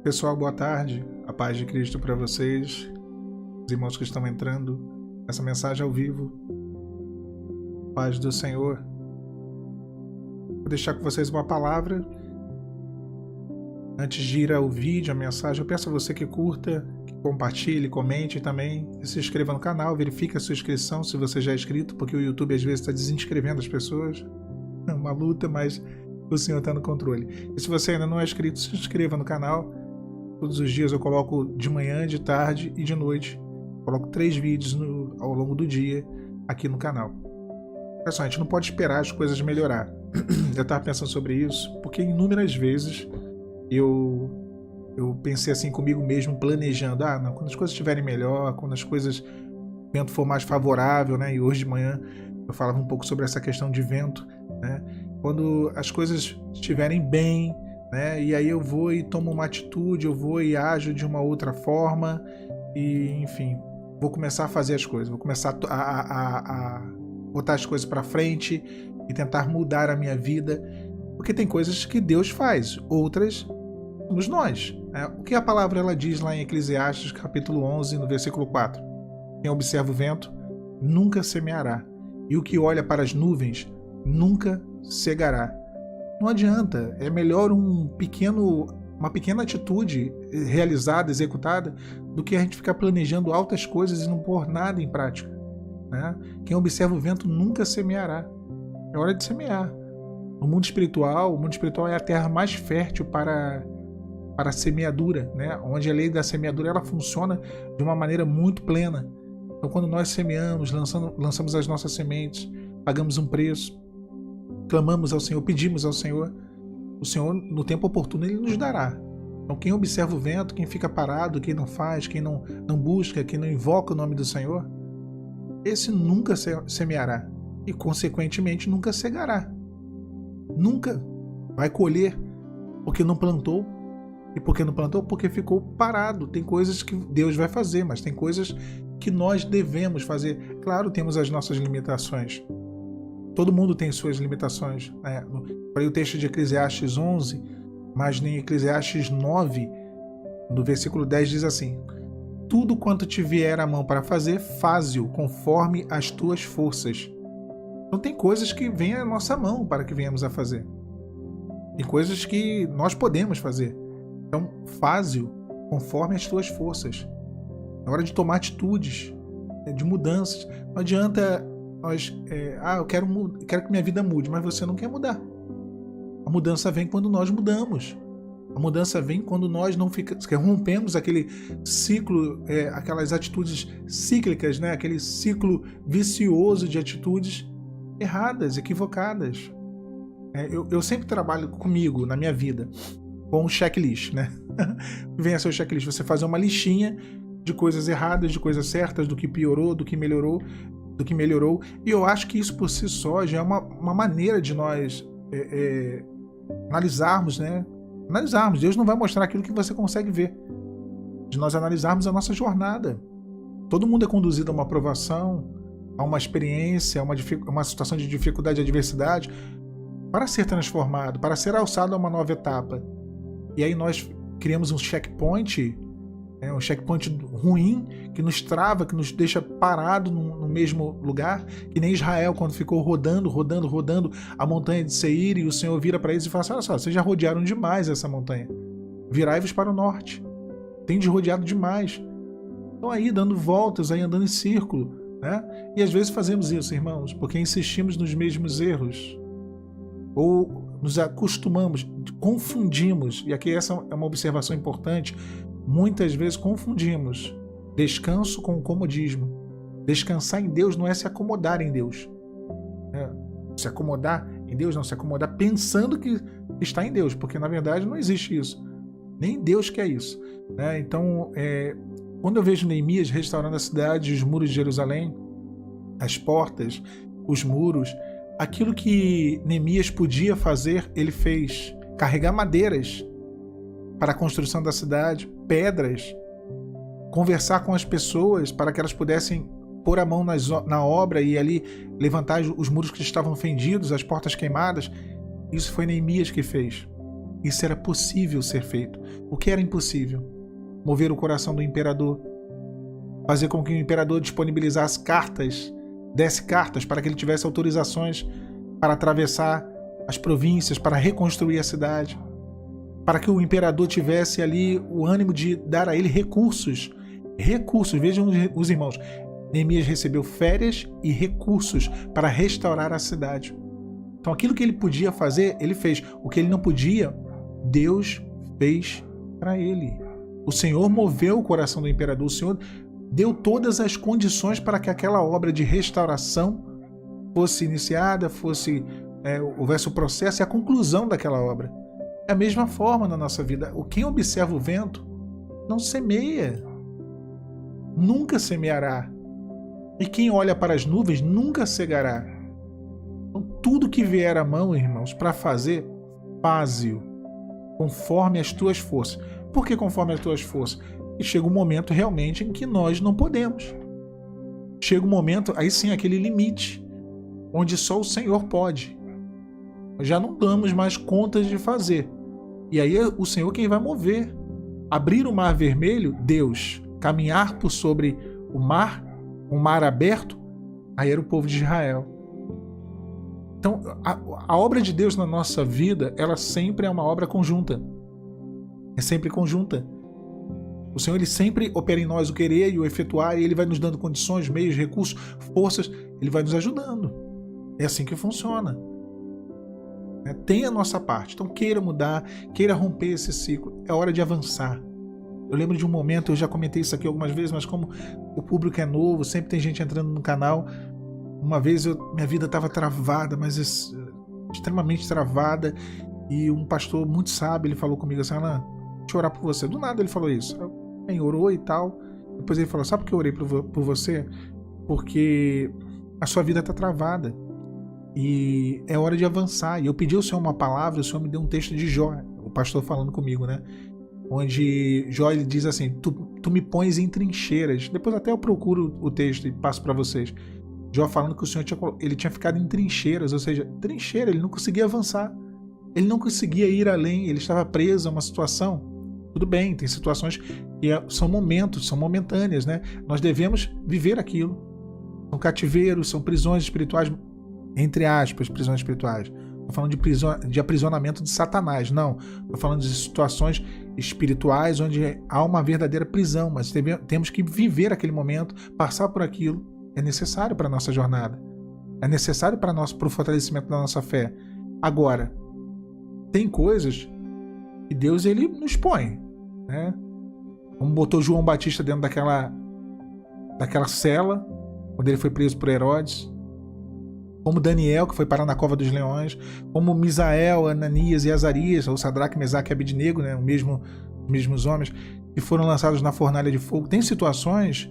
Pessoal, boa tarde. A paz de Cristo para vocês, os irmãos que estão entrando nessa mensagem ao vivo. Paz do Senhor. Vou deixar com vocês uma palavra. Antes de ir ao vídeo, a mensagem, eu peço a você que curta, que compartilhe, comente também, e se inscreva no canal, verifique a sua inscrição se você já é inscrito, porque o YouTube às vezes está desinscrevendo as pessoas. É uma luta, mas o Senhor está no controle. E se você ainda não é inscrito, se inscreva no canal. Todos os dias eu coloco de manhã, de tarde e de noite. Coloco 3 vídeos ao longo do dia aqui no canal. Pessoal, a gente não pode esperar as coisas melhorar. Eu estava pensando sobre isso, porque inúmeras vezes eu pensei assim comigo mesmo, planejando. Não, quando as coisas estiverem melhor, quando as coisas, o vento for mais favorável, né? E hoje de manhã eu falava um pouco sobre essa questão de vento, né? Quando as coisas estiverem bem, né? E aí eu vou e tomo uma atitude, eu vou e ajo de uma outra forma e, enfim, vou começar a fazer as coisas, vou começar a botar as coisas para frente e tentar mudar a minha vida, porque tem coisas que Deus faz, outras somos nós, né? O que a palavra ela diz lá em Eclesiastes capítulo 11, no versículo 4? Quem observa o vento nunca semeará, e o que olha para as nuvens nunca cegará. Não adianta, é melhor uma pequena atitude realizada, executada, do que a gente ficar planejando altas coisas e não pôr nada em prática, né? Quem observa o vento nunca semeará. É hora de semear. No mundo espiritual, o mundo espiritual é a terra mais fértil para a semeadura, né? Onde a lei da semeadura ela funciona de uma maneira muito plena. Então, quando nós semeamos, lançamos as nossas sementes, pagamos um preço, clamamos ao Senhor, pedimos ao Senhor, o Senhor, no tempo oportuno, Ele nos dará. Então, quem observa o vento, quem fica parado, quem não faz, quem não busca, quem não invoca o nome do Senhor, esse nunca semeará e, consequentemente, nunca cegará. Nunca vai colher porque não plantou. E porque não plantou? Porque ficou parado. Tem coisas que Deus vai fazer, mas tem coisas que nós devemos fazer. Claro, temos as nossas limitações. Todo mundo tem suas limitações, né? Falei o texto de Eclesiastes 11, mas em Eclesiastes 9, no versículo 10 diz assim: tudo quanto te vier à mão para fazer, faze-o conforme as tuas forças. Então tem coisas que vêm à nossa mão para que venhamos a fazer. Tem coisas que nós podemos fazer. Então faze-o conforme as tuas forças. É hora de tomar atitudes, de mudanças. Não adianta eu quero que minha vida mude, mas você não quer mudar. A mudança vem quando nós mudamos. A mudança vem quando nós não rompemos aquele ciclo, aquelas atitudes cíclicas, né? Aquele ciclo vicioso de atitudes erradas, equivocadas. Eu sempre trabalho comigo, na minha vida, com um checklist, né? Vem a seu checklist, você fazer uma listinha de coisas erradas, de coisas certas, do que piorou, do que melhorou, e eu acho que isso por si só já é uma maneira de nós analisarmos, né? Analisarmos. Deus não vai mostrar aquilo que você consegue ver. De nós analisarmos a nossa jornada. Todo mundo é conduzido a uma aprovação, a uma experiência, a uma situação de dificuldade e adversidade para ser transformado, para ser alçado a uma nova etapa. E aí nós criamos um checkpoint ruim, que nos trava, que nos deixa parado no mesmo lugar, que nem Israel, quando ficou rodando a montanha de Seir, e o Senhor vira para eles e fala assim: olha só, vocês já rodearam demais essa montanha, virai-vos para o norte, tendes rodeado demais. Estão aí dando voltas, aí andando em círculo, né? E às vezes fazemos isso, irmãos, porque insistimos nos mesmos erros, ou nos acostumamos, confundimos, e aqui essa é uma observação importante. Muitas vezes confundimos descanso com comodismo. Descansar em Deus não é se acomodar em Deus. Se acomodar em Deus não, se acomodar pensando que está em Deus, porque na verdade não existe isso. Nem Deus quer isso, né? Então, quando eu vejo Neemias restaurando a cidade, os muros de Jerusalém, as portas, os muros, aquilo que Neemias podia fazer, ele fez. Carregar madeiras para a construção da cidade, pedras, conversar com as pessoas para que elas pudessem pôr a mão na obra e ali levantar os muros que estavam fendidos, as portas queimadas. Isso foi Neemias que fez. Isso era possível ser feito. O que era impossível? Mover o coração do imperador. Fazer com que o imperador disponibilizasse cartas, desse cartas para que ele tivesse autorizações para atravessar as províncias, para reconstruir a cidade. Para que o imperador tivesse ali o ânimo de dar a ele recursos. Recursos, vejam os irmãos. Neemias recebeu férias e recursos para restaurar a cidade. Então aquilo que ele podia fazer, ele fez. O que ele não podia, Deus fez para ele. O Senhor moveu o coração do imperador, o Senhor deu todas as condições para que aquela obra de restauração fosse iniciada, houvesse o processo e a conclusão daquela obra. É a mesma forma na nossa vida. Quem observa o vento não semeia, nunca semeará. E quem olha para as nuvens nunca cegará. Então, tudo que vier à mão, irmãos, para fazer, faze-o conforme as tuas forças. Por que conforme as tuas forças? E chega um momento realmente em que nós não podemos. Chega um momento, aí sim, aquele limite, onde só o Senhor pode. Já não damos mais contas de fazer. E aí é o Senhor quem vai mover. Abrir o mar vermelho, Deus. Caminhar por sobre o mar, um mar aberto, aí era o povo de Israel. Então, a obra de Deus na nossa vida, ela sempre é uma obra conjunta. É sempre conjunta. O Senhor, ele sempre opera em nós o querer e o efetuar, e ele vai nos dando condições, meios, recursos, forças, ele vai nos ajudando. É assim que funciona. Tem a nossa parte. Então, queira mudar, queira romper esse ciclo. É hora de avançar. Eu lembro de um momento, eu já comentei isso aqui algumas vezes, mas como o público é novo, sempre tem gente entrando no canal. Uma vez minha vida estava travada, mas extremamente travada, e um pastor muito sábio, ele falou comigo assim: Alan, deixa eu orar por você. Do nada ele falou isso. Ele orou e tal. Depois ele falou: sabe por que eu orei por você? Porque a sua vida está travada e é hora de avançar. E eu pedi ao Senhor uma palavra, o Senhor me deu um texto de Jó, o pastor falando comigo, né? Onde Jó, ele diz assim: tu me pões em trincheiras. Depois até eu procuro o texto e passo para vocês. Jó falando que o Senhor ele tinha ficado em trincheiras, ou seja, trincheira, ele não conseguia avançar. Ele não conseguia ir além, ele estava preso a uma situação. Tudo bem, tem situações que são momentos, são momentâneas, né? Nós devemos viver aquilo. São cativeiros, são prisões espirituais, entre aspas, prisões espirituais. Estou falando de aprisionamento de Satanás, não. Estou falando de situações espirituais onde há uma verdadeira prisão, mas temos que viver aquele momento, passar por aquilo. É necessário para a nossa jornada. É necessário para o fortalecimento da nossa fé. Agora, tem coisas que Deus, ele nos põe, né? Como botou João Batista dentro daquela cela, quando ele foi preso por Herodes. Como Daniel, que foi parar na cova dos leões. Como Misael, Ananias e Azarias, ou Sadraque, Mesaque e Abednego, né? Os mesmos homens, que foram lançados na fornalha de fogo. Tem situações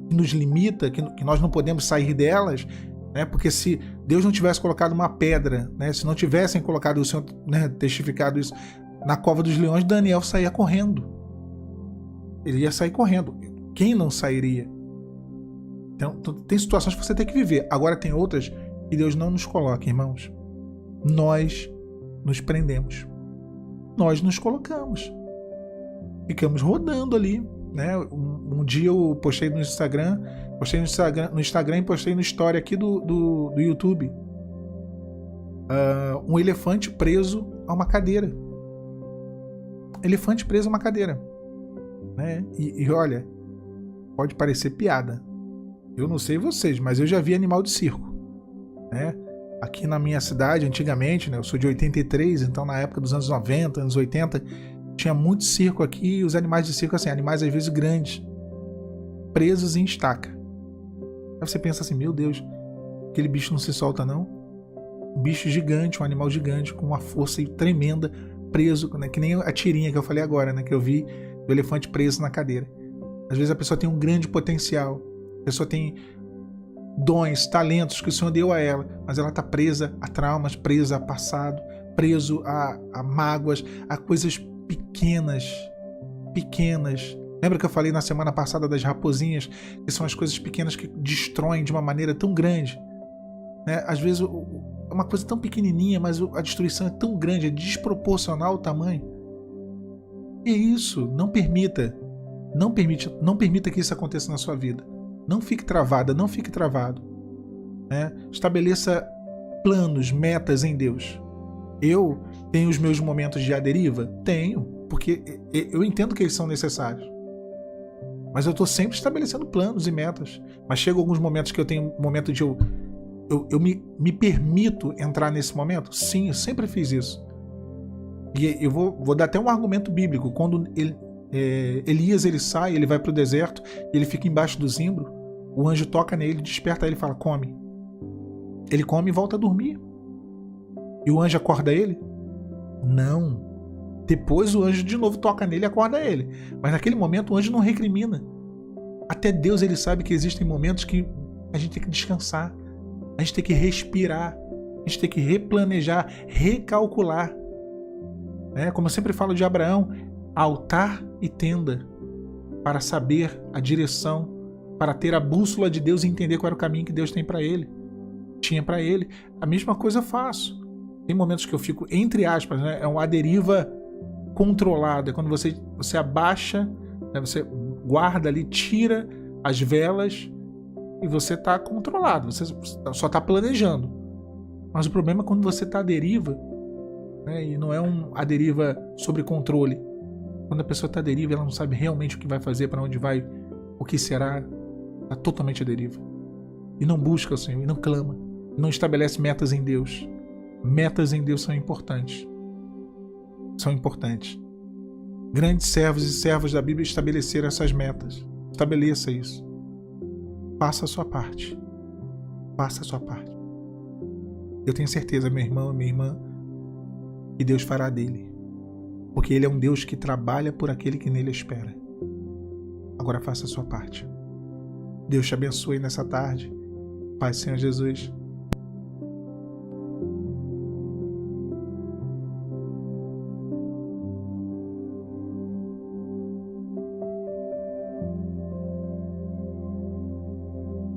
que nos limita, que nós não podemos sair delas, né? Porque se Deus não tivesse colocado uma pedra, né? Se não tivessem colocado, o Senhor, né, testificado isso, na cova dos leões, Daniel saía correndo. Ele ia sair correndo. Quem não sairia? Então, tem situações que você tem que viver. Agora tem outras que Deus não nos coloca, irmãos. Nós nos prendemos. Nós nos colocamos. Ficamos rodando ali, né? Um dia eu postei no Instagram e postei no story aqui do YouTube. Um elefante preso a uma cadeira. Elefante preso a uma cadeira, né? E olha, pode parecer piada. Eu não sei vocês, mas eu já vi animal de circo, né? Aqui na minha cidade, antigamente, né? Eu sou de 83, então na época dos anos 90, anos 80, tinha muito circo aqui, e os animais de circo, assim, animais às vezes grandes, presos em estaca. Aí você pensa assim: meu Deus, aquele bicho não se solta não? Um bicho gigante, um animal gigante, com uma força tremenda, preso, né? Que nem a tirinha que eu falei agora, né? Que eu vi do elefante preso na cadeira. Às vezes a pessoa tem um grande potencial, a pessoa tem dons, talentos que o Senhor deu a ela, mas ela está presa a traumas, presa a passado, preso a mágoas, a coisas pequenas. Lembra que eu falei na semana passada das raposinhas, que são as coisas pequenas que destroem de uma maneira tão grande, né? Às vezes uma coisa tão pequenininha, mas a destruição é tão grande, é desproporcional o tamanho. E é isso, não permita que isso aconteça na sua vida. Não fique travada, não fique travado. Né? Estabeleça planos, metas em Deus. Eu tenho os meus momentos de à deriva? Tenho, porque eu entendo que eles são necessários. Mas eu estou sempre estabelecendo planos e metas. Mas chegam alguns momentos que eu tenho um momento de eu me permito entrar nesse momento? Sim, eu sempre fiz isso. E eu vou dar até um argumento bíblico. Quando Elias ele sai, ele vai para o deserto, ele fica embaixo do zimbro, o anjo toca nele, desperta ele e fala, come. Ele come e volta a dormir. E o anjo acorda ele? Não. Depois o anjo de novo toca nele e acorda ele. Mas naquele momento o anjo não recrimina. Até Deus ele sabe que existem momentos que a gente tem que descansar. A gente tem que respirar. A gente tem que replanejar, recalcular. Como eu sempre falo de Abraão, altar e tenda, para saber a direção, para ter a bússola de Deus e entender qual era o caminho que Deus tinha para ele. A mesma coisa eu faço. Tem momentos que eu fico, entre aspas, é uma deriva controlada, quando você abaixa, você guarda ali, tira as velas e você está controlado, você só está planejando. Mas o problema é quando você está à deriva, e não é a deriva sobre controle. Quando a pessoa está à deriva, ela não sabe realmente o que vai fazer, para onde vai, o que será, está totalmente à deriva. E não busca o Senhor, e não clama, e não estabelece metas em Deus. Metas em Deus são importantes. São importantes. Grandes servos e servas da Bíblia estabeleceram essas metas. Estabeleça isso. Faça a sua parte. Faça a sua parte. Eu tenho certeza, meu irmão e minha irmã, que Deus fará dele. Porque Ele é um Deus que trabalha por aquele que nele espera. Agora faça a sua parte. Deus te abençoe nessa tarde. Pai, Senhor Jesus,